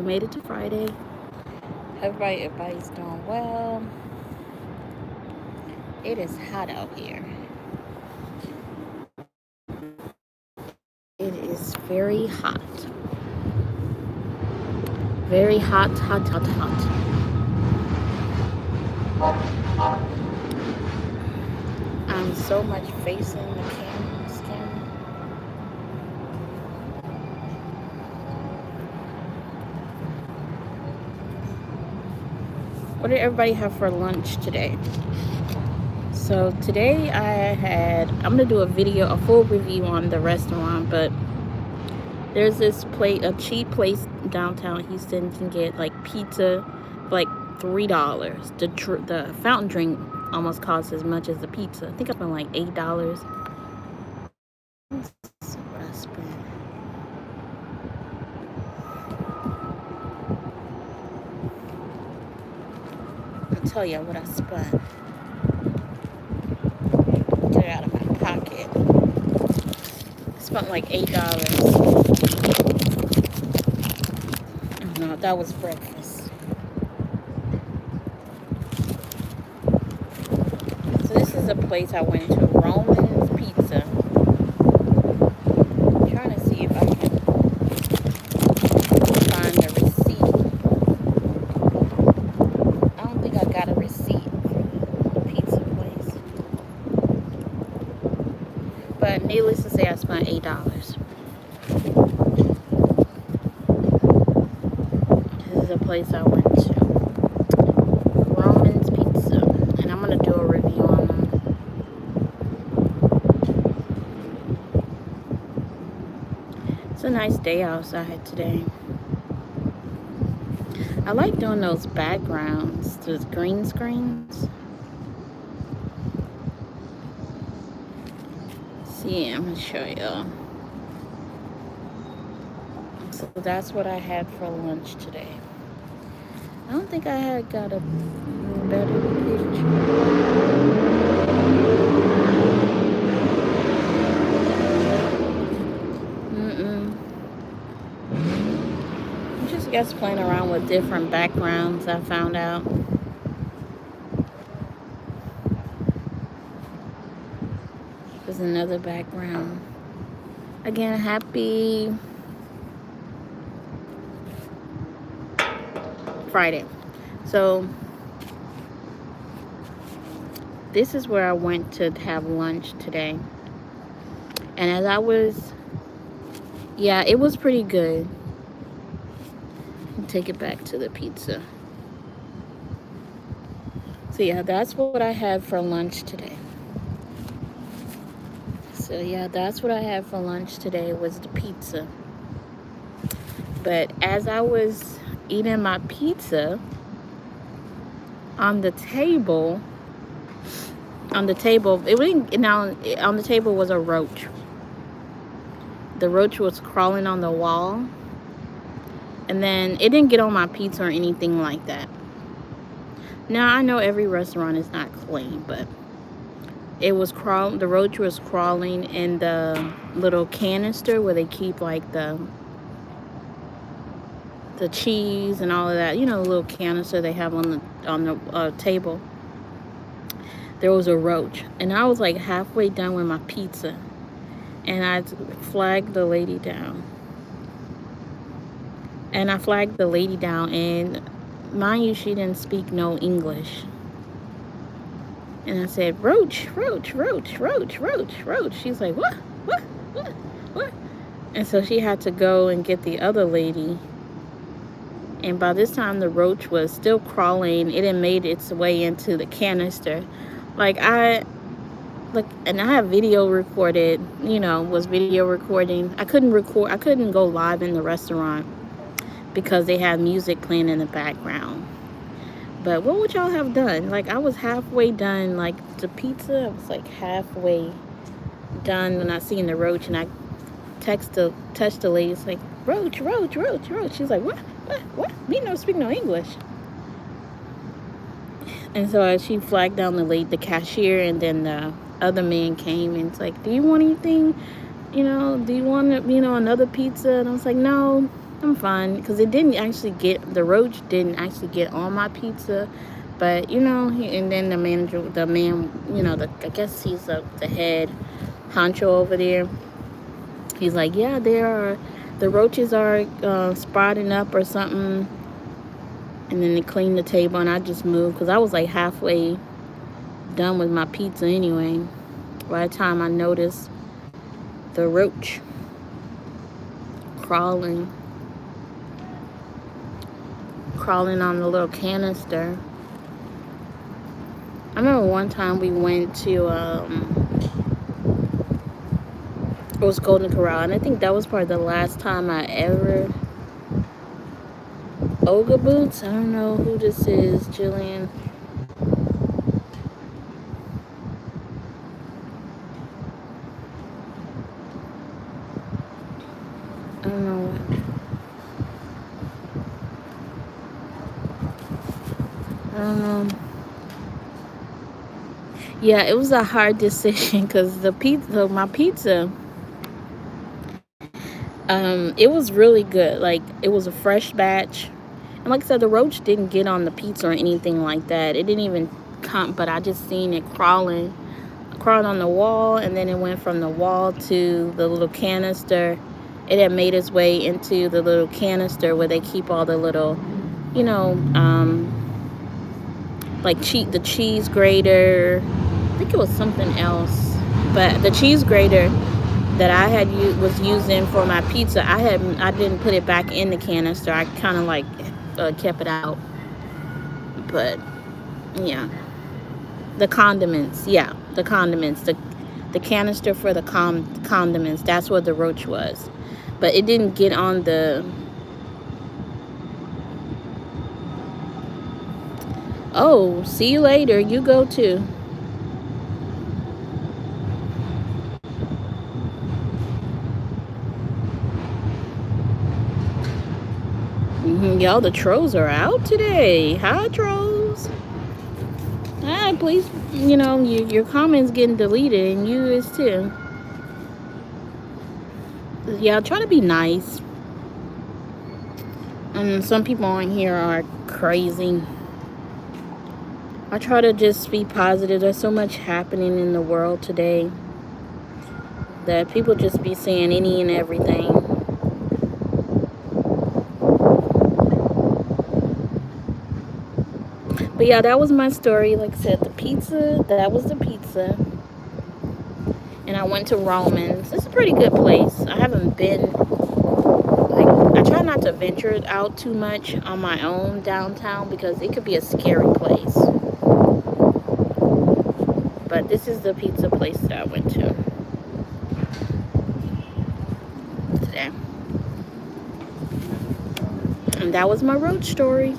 made it to Friday. Everybody's doing well. It is hot out here. It is very hot. Very hot, hot, hot, hot. I'm so much facing the camera. What did everybody have for lunch today? So today I'm gonna do a full review on the restaurant, but there's this a cheap place downtown Houston. You can get like pizza for like $3. The fountain drink almost costs as much as the pizza. I think I spent like $8. Let's see what I spent. I'll tell you what I spent. Get it out of my pocket. I spent like $8. No, that was breakfast. So this is a place I went to, Roman's Pizza. I'm trying to see if I can find a receipt. I don't think I got a receipt for the pizza place. But needless to say, I spent $8. This is a place I went to, Roman's Pizza, and I'm gonna do a review on them. It's a nice day outside today. I like doing those backgrounds, those green screens. See, I'm gonna show y'all. So that's what I had for lunch today. I don't think I had got a better picture. I'm just guess playing around with different backgrounds, I found out. There's another background. Again, happy Friday. So this is where I went to have lunch today. And as I was, yeah, it was pretty good. I'll take it back to the pizza. So yeah, that's what I had for lunch today. So yeah, that's what I had for lunch today was the pizza. But as I was eating my pizza, on the table was a roach. The roach was crawling on the wall, and then it didn't get on my pizza or anything like that. Now I know every restaurant is not clean, but it was the roach was crawling in the little canister where they keep like the cheese and all of that, the little canister they have on the table. There was a roach, and I was like halfway done with my pizza, and I flagged the lady down. And mind you, she didn't speak no English. And I said, roach, roach, roach, roach, roach, roach. She's like, what? And so she had to go and get the other lady. And by this time, the roach was still crawling. It had made its way into the canister. And I have video recorded, was video recording. I couldn't go live in the restaurant because they had music playing in the background. But what would y'all have done? I was halfway done, the pizza, I was halfway done when I seen the roach, and I touched the lady. It's like, roach, roach, roach, roach. She's like, what? Me no speak no English. And so she flagged down the cashier, and then the other man came and it's like, do you want anything? Do you want, another pizza? And I was like, no, I'm fine, because the roach didn't actually get on my pizza, but and then the manager, the man, I guess he's the head honcho over there. He's like, yeah, the roaches are sprouting up or something, and then they cleaned the table, and I just moved because I was like halfway done with my pizza anyway. By the time I noticed the roach crawling on the little canister. I remember one time we went to it was Golden Corral, and I think that was probably the last time I ever Oga Boots. I don't know who this is, Jillian. I don't know. I don't know. Yeah, it was a hard decision because my pizza, it was really good. Like, it was a fresh batch. And like I said, the roach didn't get on the pizza or anything like that. It didn't even come, but I just seen it crawling on the wall, and then it went from the wall to the little canister. It had made its way into the little canister where they keep all the little, like the cheese grater. I think it was something else, but the cheese grater that I was using for my pizza, I didn't put it back in the canister. I kind of like kept it out. But yeah, the condiments, the canister for the condiments. That's what the roach was, but it didn't get on the. Oh, see you later. You go too. Y'all, the trolls are out today. Hi, trolls. Hi, please. Your comments getting deleted, and you is too. Yeah, try to be nice. And some people on here are crazy. I try to just be positive. There's so much happening in the world today that people just be saying any and everything. But yeah, that was my story. Like I said, that was the pizza. And I went to Romans. It's a pretty good place. I haven't been, I try not to venture out too much on my own downtown because it could be a scary place. But this is the pizza place that I went to today. And that was my roach story.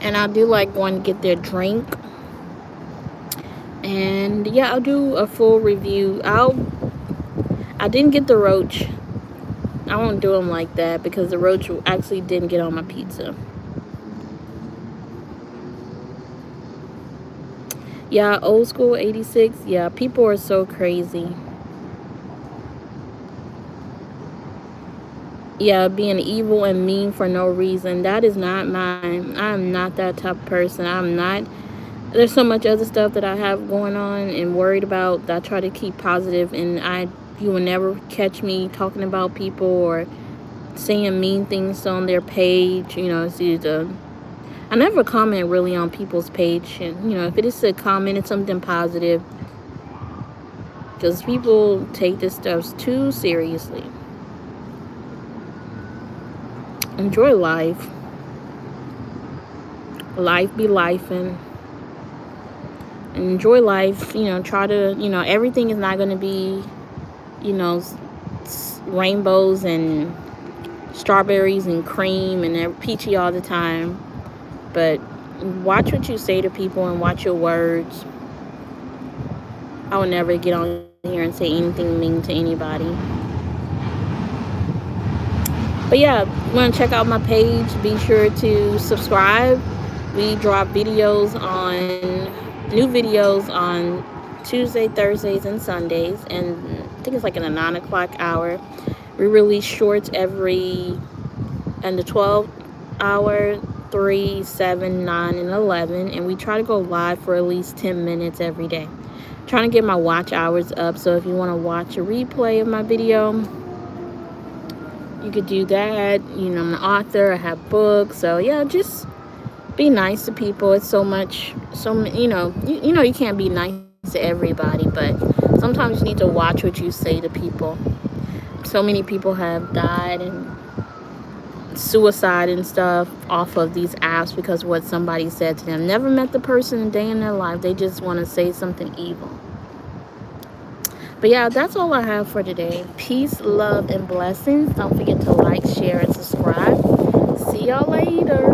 And I do like going to get their drink. And yeah, I'll do a full review. I didn't get the roach. I won't do them like that because the roach actually didn't get on my pizza. Yeah, old school 86. Yeah, people are so crazy. Yeah, being evil and mean for no reason. That is not mine. I'm not that type of person. I'm not. There's so much other stuff that I have going on and worried about that I try to keep positive, and you will never catch me talking about people or saying mean things on their page. It's either, I never comment really on people's page, and if it is a comment, it's something positive, because people take this stuff too seriously. Enjoy life. Life be lifing. Enjoy life. Try to, everything is not going to be, rainbows and strawberries and cream and peachy all the time. But watch what you say to people and watch your words. I would never get on here and say anything mean to anybody. But yeah, you want to check out my page, be sure to subscribe. We drop videos new videos on Tuesday, Thursdays, and Sundays, and I think it's like in the 9 o'clock hour. We release shorts in the 12 hour, 3, 7, 9, and 11, and we try to go live for at least 10 minutes every day. Trying to get my watch hours up, so if you want to watch a replay of my video, you could do that. You know, I'm an author, I have books, so yeah, just be nice to people. It's you know, you can't be nice to everybody, but sometimes you need to watch what you say to people. So many people have died and suicide and stuff off of these apps because of what somebody said to them. Never met the person a day in their life. They just want to say something evil. But yeah, that's all I have for today. Peace, love, and blessings. Don't forget to like, share, and subscribe. See y'all later.